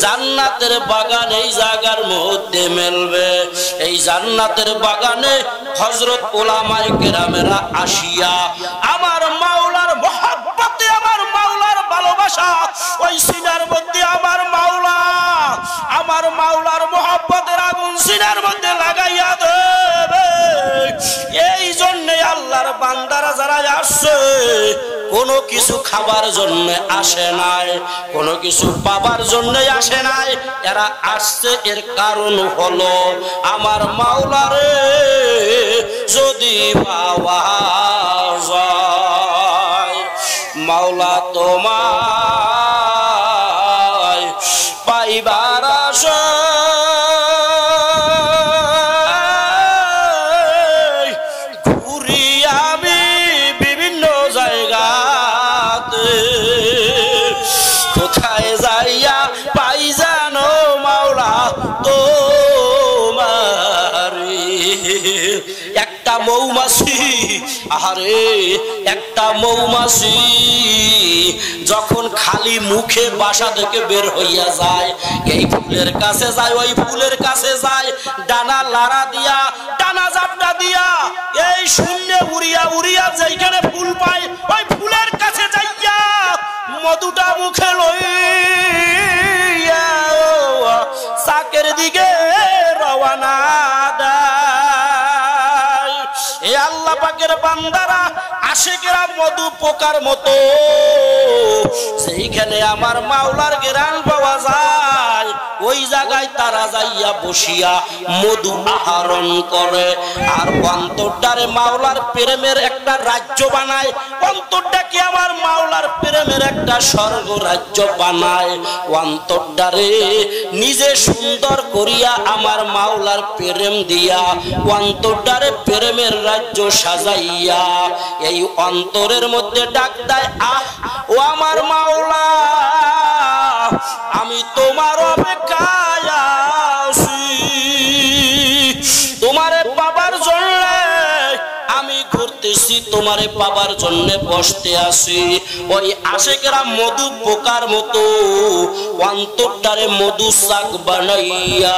জান্নাতের বাগান এই জায়গার মধ্যে মেলবে। এই জান্নাতের বাগানে হযরত উলামায়ে কেরামেরা আসিয়া আমার মাওলার মহব্বতে, আমার মাওলার ভালোবাসা ওই সিনার মধ্যে আমার মাওলার মহব্বতের আগুন সিনার মধ্যে লাগাইয়া দেবে। এই জন্য আল্লাহর বান্দারা যারা আসছে কোনো কিছু খাবার জন্য আসে নাই, কোনো কিছু পাবার জন্য আসে নাই, এরা আসছে এর কারণ হলো আমার মাওলারে যদি পাওয়া যায়, মাওলা তোমায় পাইবার আশায় ঘুরি আমি বিভিন্ন জায়গাতে, কোথায় যাইয়া পাই জানো মাওলা তোমারে। একটা মৌমাছি, আহারে একটা মৌমাছি যখন খালি মুখে বাসা থেকে বের হইয়া যায়, এই ফুলের কাছে যায়, ওই ফুলের কাছে যায়, ডানা লাড়া দিয়া, ডানা জাপটা দিয়া এই শূন্য উড়িয়া উড়িয়া যেখানে ফুল পায় ওই ফুলের কাছে যাইয়া মধুটা মুখে লইয়া চাকের দিকে রওনা দেয়। এ আল্লাহ পাকের বান্দারা আশিকেরা মধু পোকার মতো সেইখানে আমার মাওলার ঘ্রাণ পাওয়া যায়, ওই জায়গায় তারা যাইয়া বসিয়া মধু আহরণ করে। আর অন্তরটারে মাওলার প্রেমের একটা রাজ্য বানায়, অন্তরটাকে আমার মাওলার প্রেমের একটা স্বর্গ রাজ্য বানায়। অন্তরটারে নিজে সুন্দর করিয়া আমার মাওলার প্রেম দিয়া অন্তরটারে প্রেমের রাজ্য সাজাইয়া এই অন্তরের মধ্যে ডাক দেয়, আহ ও আমার মাওলা, আমি তোমার অপেক্ষায় আছি, তোমারে পাবার জন্য আমি ঘুরতেছি, তোমারে পাবার জন্য বসতে আসি। ওই আশিকেরা মধু পোকার মতো অন্তরটারে মধু শাক বানাইয়া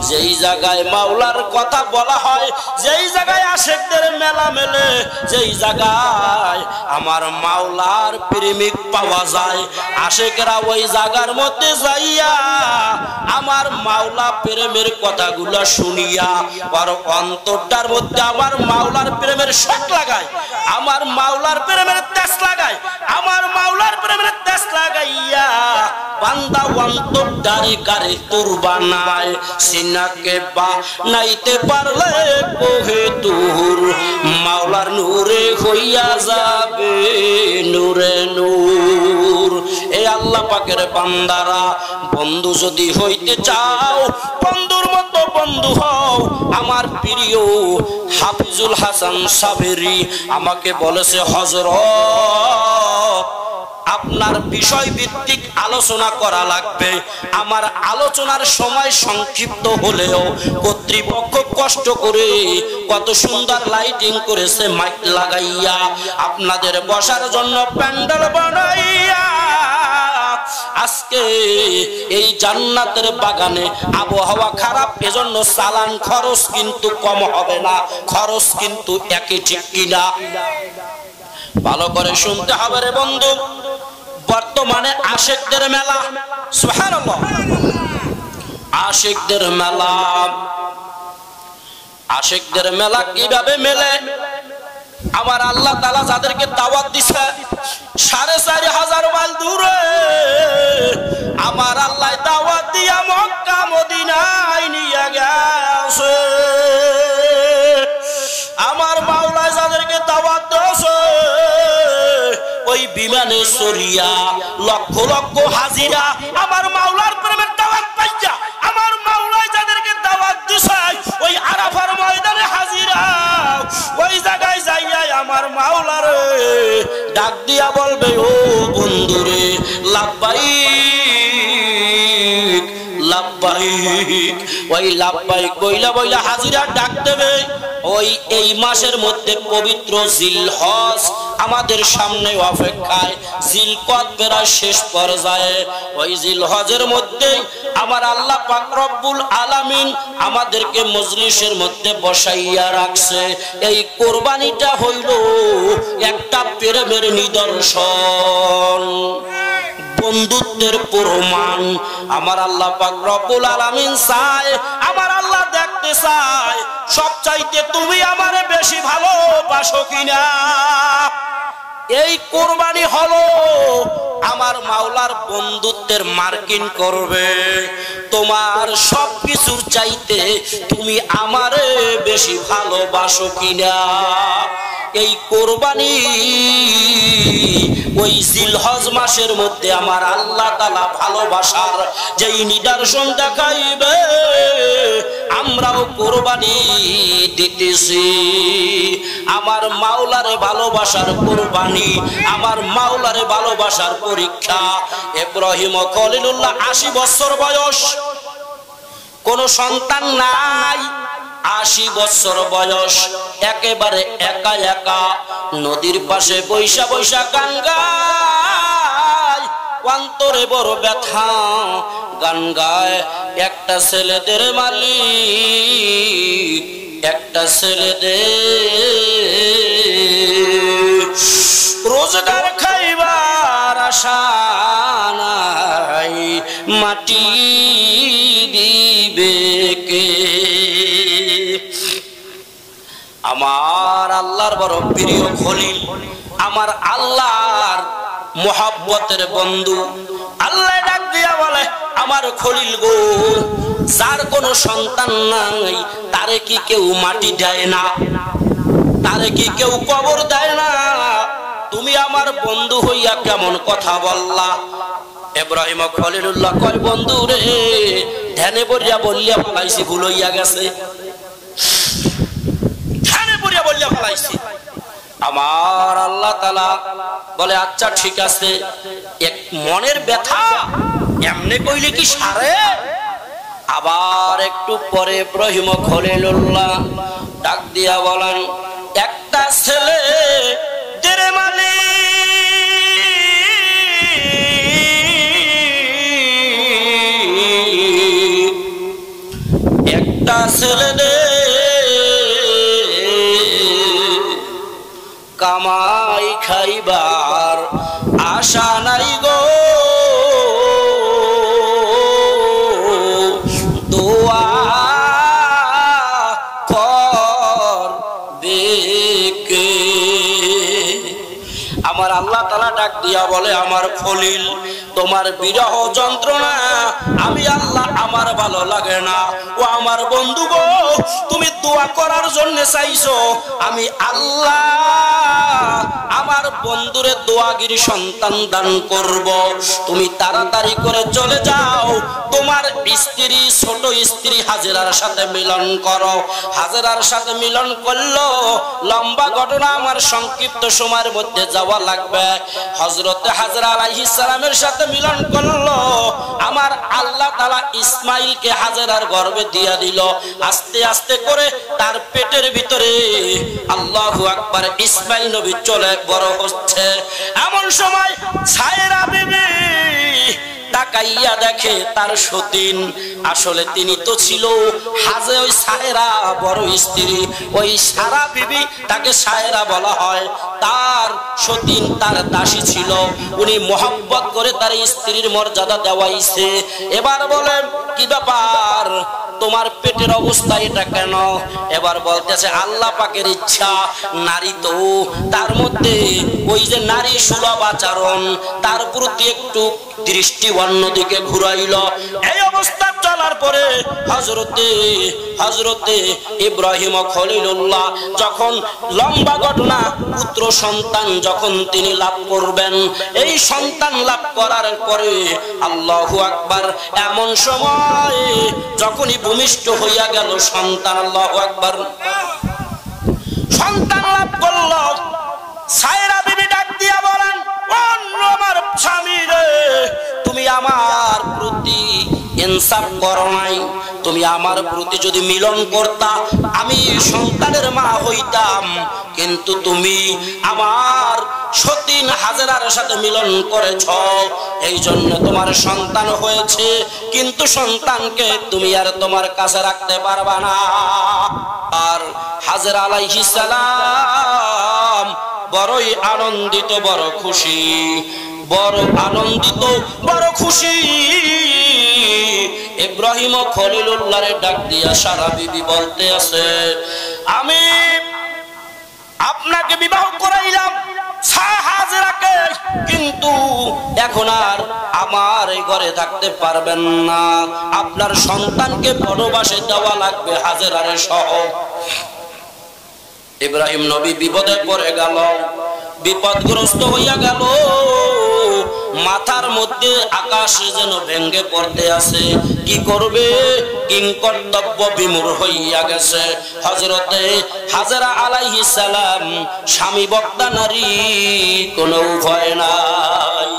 যেই জায়গায় মাওলার কথা বলা হয়, যেই জায়গায় আশিকদের মেলা মেলে, যেই জায়গায় আমার মাওলার প্রেমিক পাওয়া যায়, আশিকরা ওই জায়গার মধ্যে যাইয়া আমার মাওলা প্রেমের কথাগুলো শুনিয়া আর অন্তরটার মধ্যে আমার মাওলার প্রেমের শখ লাগায়, আমার মাওলার প্রেমের তেজ লাগায়, আমার মাওলার প্রেমের তেজ লাগাইয়া বান্দা অন্তরটারে কারে কুরবানায়। সিনাকে বানাইতে পারলে কোহে দূর মাওলার নূরে হইয়া যাবে নূরে নূর। এ আল্লাহ পাকের বান্দারা, বন্ধু যদি হইতে চাও বন্ধুর মতো বন্ধু হও। আমার প্রিয় হাফিজুল হাসান সাবেরি আমাকে বলেছে, হযরত আপনার বিষয় ভিত্তিক আলোচনা করা লাগবে। আমার আলোচনার সময় সংক্ষিপ্ত হলেও কর্তৃপক্ষ কষ্ট করে কত সুন্দর লাইটিং করেছে, মাইক লাগাইয়া আপনাদের বসার জন্য প্যান্ডেল বানাইয়া আজকে এই জান্নাতের বাগানে আবহাওয়া খারাপ, এজন্য চালান খরচ কিন্তু কম হবে না, খরচ কিন্তু একই, ঠিক কিনা? ভালো করে শুনতে হবে রে বন্ধু। বর্তমানে আশিকদের মেলা, সুবহানাল্লাহ, আশিকদের মেলা, আশিকদের মেলা কিভাবে মেলে? আমার আল্লাহ তাআলা যাদেরকে দাওয়াত দিছে ৪৫০০ মাইল দূরে, আমার আল্লাহ দাওয়াত দিয়া মক্কা মদিনায় নিয়ে গেছে। আমার মাওলা যাদেরকে দাওয়াত দিয়েছে ওই বিমানে চড়িয়া লক্ষ লক্ষ হাজিরা আমার মাওলার প্রেমের দাওয়াত পাইয়া আমার মাওলা যাদেরকে দাওয়াত দিছে ওই আরাফার ময়দানে হাজিরা, ওই জায়গায় যাইয়া আমার মাওলার ডাক দিয়া বলবে, ও বন্ধুরে লাব্বাইক লাব্বাইক। ওই লাব্বাইক বইলা বইলা হাজিরা ডাক দেবে, ও ওই এই মাসের মধ্যে পবিত্র জিলহজ আমাদের সামনে অপেক্ষায়, জিলকদ প্রায় শেষ পর্যায়ে। ওই জিলহজের মধ্যে আমার আল্লাহ পাক রব্বুল আলামিন আমাদেরকে মজলিসের মধ্যে বসাইয়া রাখছে। এই কোরবানিটা হইল একটা প্রেমের নিদর্শন, বন্ধুত্বের প্রমাণ। আমার আল্লাহ পাক রব্বুল আলামিন চায়, আমার আল্লাহ দেখতে চায় সবচাইতে তুমি আমারে বেশি ভালোবাসো কিনা। এই কোরবানি হলো আমার মাওলার বন্ধুত্বের মার্কিন করবে। তোমার সবকিছুর চাইতে তুমি আমারে বেশি ভালোবাসো কিনা। এই কোরবানি ওই জিলহজ মাসের মধ্যে আমার আল্লাহ তাআলা ভালোবাসার যেই নিদর্শন দেখাইবে, আমরাও কোরবানি দিতেছি। আমার মাওলারে ভালোবাসার কোরবানি, আমার মাওলারে ভালোবাসার পরীক্ষা। ইব্রাহিম খলিলুল্লাহ 80 বছর বয়স, কোন সন্তান নাই, 80 বছর বয়স, একেবারে একা একা নদীর পাশে বৈশা বৈশা গান গায়, অন্তরে বড় ব্যথা, গান গায়। একটা ছেলেদের মালিক, একটা ছেলেদের রোজগার খাইবার আশা নাই, মাটি দিবে কে। আমার আল্লাহর বড় প্রিয় খলিল, আমার আল্লাহর মোহাব্বতের বন্ধু। আল্লাহ ডাক দিয়া বলে, আমার খলিল গো, যার কোনো সন্তান নাই তারে কি কেউ মাটি দেয় না, তারে কি কেউ কবর দেয় না? তুমি আমার বন্ধু হইয়া কেমন কথা বললা? ইব্রাহিম খলিলুল্লাহ কয়, বন্ধু রে, ধ্যানে পড়িয়া বললিয়া ফলাইছি, ভুল হইয়া গেছে, ধ্যানে পড়িয়া বললিয়া ফলাইছি। আমার আল্লাহ তাআলা বলে, আচ্ছা ঠিক আছে, এক মনের ব্যথা এমনি কইলে কি সারে? আবার একটু পরে ইব্রাহিম খলিলুল্লাহ ডাক দিয়া বলেন, একটা ছেলে দেরে মালিক, একটা ছেলে দে, কামাই খাইবার আশা নাই গো, দোয়া করবে কে? আমার আল্লাহ তাআলা ডাক দিয়া বলে, আমার খলিল, তোমার বিরহ যন্ত্রণা আমি আল্লাহ আমার ভালো লাগে না। ও আমার বন্ধু গো, তুমি দোয়া করার জন্য চাইছো, আমি আল্লাহ আমার বন্ধুরে দোয়াগিরি সন্তান দান করব। তুমি তাড়াতাড়ি করে চলে যাও, তোমার স্ত্রী, ছোট স্ত্রী হাজেরার সাথে মিলন করো। হাজেরার সাথে মিলন করলো, লম্বা ঘটনা, আমার সংক্ষিপ্ত সময়ের মধ্যে যাওয়া লাগবে। হযরতে হাজরা আলাইহিস সালামের সাথে মিলন করলো, আমার আল্লাহ তাআলা ইসমাইলকে হাজেরার গর্ভে দিয়া দিল। আস্তে আস্তে করে তার পেটের ভিতরে, আল্লাহু আকবার, ইসমাইল নবী চলে বড় হচ্ছে। এমন সময় সায়রা বিবি তাকাইয়া দেখে তার সতীন, আসলে তিনি তো ছিল হাজে ওই সায়রা বড় স্ত্রী, ওই সারা বিবি, তাকে সায়রা বলা হয়। তার সতীন, তার দাসী ছিল, উনি মোহাব্বত করে তার স্ত্রীর মর্যাদা দেওয়াইছে। এবার বলেন, কি ব্যাপার, তোমার পেটের অবস্থা এটা কেন? এবার বলতেছে, আল্লাহ পাকের ইচ্ছা। নারী তো, তার মধ্যে ওই যে নারী সুলভ আচরণ, তার প্রতি একটু দৃষ্টি অন্যদিকে ঘুরাইল। এই অবস্থা চলার পরে হযরতে ইব্রাহিম খলিলুল্লাহ যখন, লম্বা ঘটনা, পুত্র সন্তান যখন তিনি লাভ করবেন, এই সন্তান লাভ করার পরে আল্লাহু আকবার, এমন সময় যখনই ভূমিষ্ঠ হইয়া গেল সন্তান, আল্লাহু আকবার, সন্তান লাভ করল, সায়রা বিবি ডাক দিয়া বলেন, আমার স্বামী রে, তুমি আমার প্রতি ইনসাফ করো নাই, তুমি তুমি আমার প্রতি যদি মিলন করতা আমি সন্তানের মা হইতাম, কিন্তু তুমি আমার সতীন হাজেরার সাথে মিলন করেছ, এই জন্য তোমার সন্তান হয়েছে, কিন্তু সন্তানকে তুমি আর তোমার কাছে রাখতে পারবা না। আর হাজেরা আলাইহিস সালাম বড়ই আনন্দিত, বড় খুশি, বড় আনন্দিত, বড় খুশি। ইব্রাহিম খলিলুল্লাহরে ডাক দিয়া সারা বিবি বলতে আছে, আমি আপনাকে বিবাহ করাইলাম হাজেরাকে, কিন্তু এখন আর আমার এই ঘরে থাকতে পারবেন না, আপনার সন্তানকে বনবাসে দেওয়া লাগবে হাজেরারে সহ। ইব্রাহিম নবী বিপদে পড়ে গেল, বিপদগ্রস্ত হইয়া গেল, মাথার মধ্যে আকাশ যেন ভেঙ্গে পড়তে আছে, কি করবে, কিংকর্তব্য বিমূঢ় হইয়া গেছে। হযরতে হাজেরা আলাইহিস সালাম স্বামী বক্তা নারী, কোনো ভয় নাই।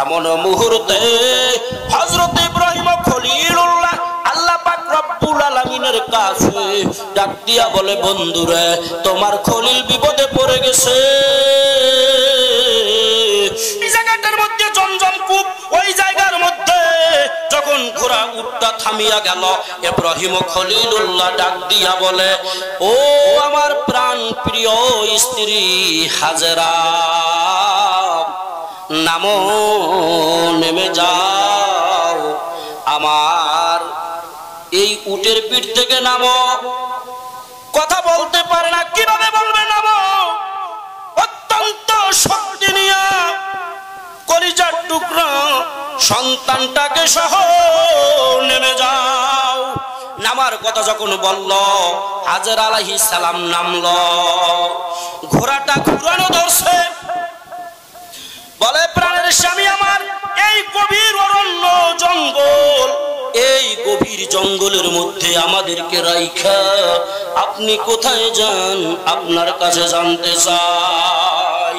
এমন মুহূর্তে হযরত ইব্রাহিম খলিলুল্লাহ আল্লাহ পাক রব্বুল আলামিনের কাছে ডাক দিয়া বলে, বন্ধুরে তোমার খলিল বিপদে পড়ে গেছে। এই জায়গাটার মধ্যে জমজম কূপ, ওই জায়গার মধ্যে যখন ঘোড়া উটটা থামিয়া গেল, ইব্রাহিম খলিলুল্লাহ ডাক দিয়া বলে, ও আমার প্রাণ প্রিয় স্ত্রী হাজেরা, নামো, নেমে যাও, আমার এই উটের পিঠ থেকে নামো। কথা বলতে পারে না, কিভাবে বলবে নামো? অত্যন্ত শক্তি নিয়ে কলিজার টুকরা সন্তানটাকে সহ নেমে যাও। নামার কথা যখন বলল, হাজেরা আলাইহিস সালাম নামলো, ঘোড়াটা ঘুরানো ধরছে, বলে, প্রাণের স্বামী আমার, এই গভীর অরণ্য জঙ্গল, এই গভীর জঙ্গলের মধ্যে আমাদেরকে রাইখা আপনি কোথায় যান, আপনার কাছে জানতে চাই।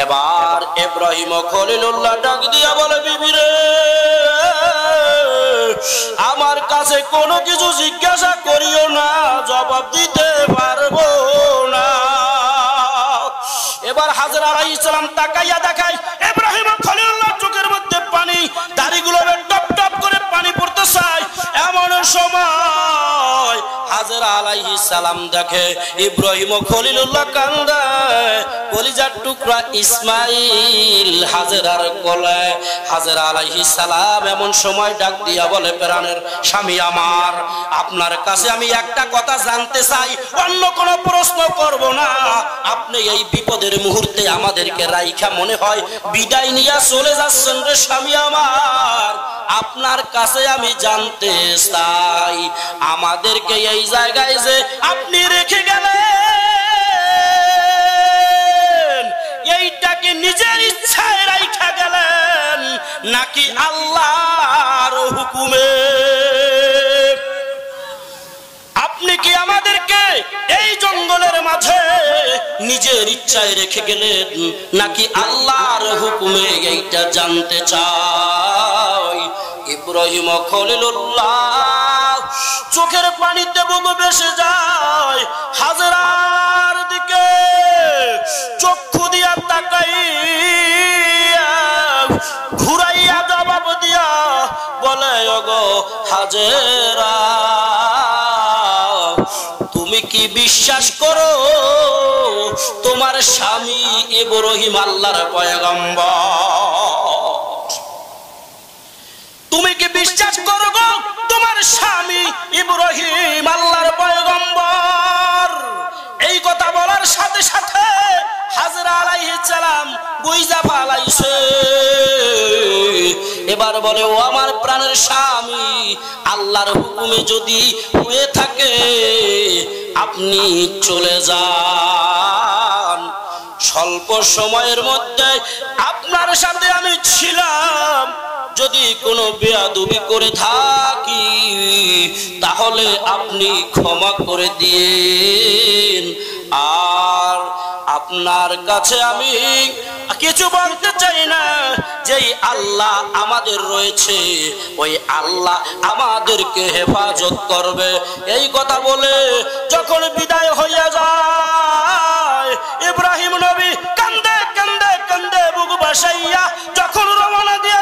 এবার ইব্রাহিম খলিলুল্লাহ ডাক দিয়া বলে, বিবি রে, আমার কাছে কোনো কিছু জিজ্ঞাসা করিও না, জবাব দিতে পারবো না। এবার হাজেরা আলাইহিস সালাম তাকাইয়া দেখায় ইব্রাহিম খলিলুল্লাহ চোখের মধ্যে পানি, দাড়িগুলো টপ টপ করে পানি পড়তে চায়। এমন সময় হাজেরা আলাইহিস সালাম দেখে ইব্রাহিম খলিলুল্লাহ কান্দে, কলিজার টুকরা ইসমাইল হাজেরার কোলে। হাজেরা আলাইহিস সালাম এমন সময় ডাক দিয়া বলে, প্রাণের স্বামী আমার, আপনার কাছে আমি একটা কথা জানতে চাই, অন্য কোনো প্রশ্ন করব না। আপনি এই বিপদের মুহূর্তে আমাদেরকে রাইখা মনে হয় বিদায় নিয়ে চলে যাচ্ছেন রে স্বামী আমার, আপনার কাছে আমি জানতে চাই, আমাদেরকে এই জায়গায় যে আপনি রেখে গেলেন, এইটাকে নিজের ইচ্ছায় রাইখা গেলেন নাকি আল্লাহর হুকুমে? আপনি কি আমাদেরকে এই জঙ্গলের মাঝে নিজের ইচ্ছায় রেখে গেলেন নাকি আল্লাহর হুকুমে, এইটা জানতে চাই। ইব্রাহিম খলিলুল্লাহ চোখের পানিতে বুক ভেসে যায়, হাজেরার দিকে চক্ষু দিয়া তাকাইয়া ঘুরাইয়া জবাব দিয়া বলে, ওগো হাজেরা, তুমি কি বিশ্বাস করো তোমার স্বামী ইব্রাহিম আল্লাহর পয়গম্বর? তুমি কি বিশ্বাস করো গো তোমার স্বামী ইব্রাহিম আল্লাহর পয়গম্বর? এই কথা বলার সাথে সাথে হাজেরা আলাইহিস সালাম বুইজা ফালাইছে। এবার বলে, ও আমার প্রাণের স্বামী, আল্লাহর হুকুমে যদি হয়ে থাকে আপনি চলে যান, স্বল্প সময়ের মধ্যে আপনার সাথে আমি ছিলাম, যদি কোনো বেয়াদবি করে থাকি তাহলে আপনি ক্ষমা করে দিন, আর আপনার কাছে আমি কিছু বলতে চাই না, যেই আল্লাহ আমাদের রয়েছে ওই আল্লাহ আমাদেরকে হেফাজত করবে। এই কথা বলে যখন বিদায় হইয়া যায়, ইব্রাহিম নবী কান্দে কান্দে কান্দে বুক ভাসাইয়া যখন রওনা দিয়ে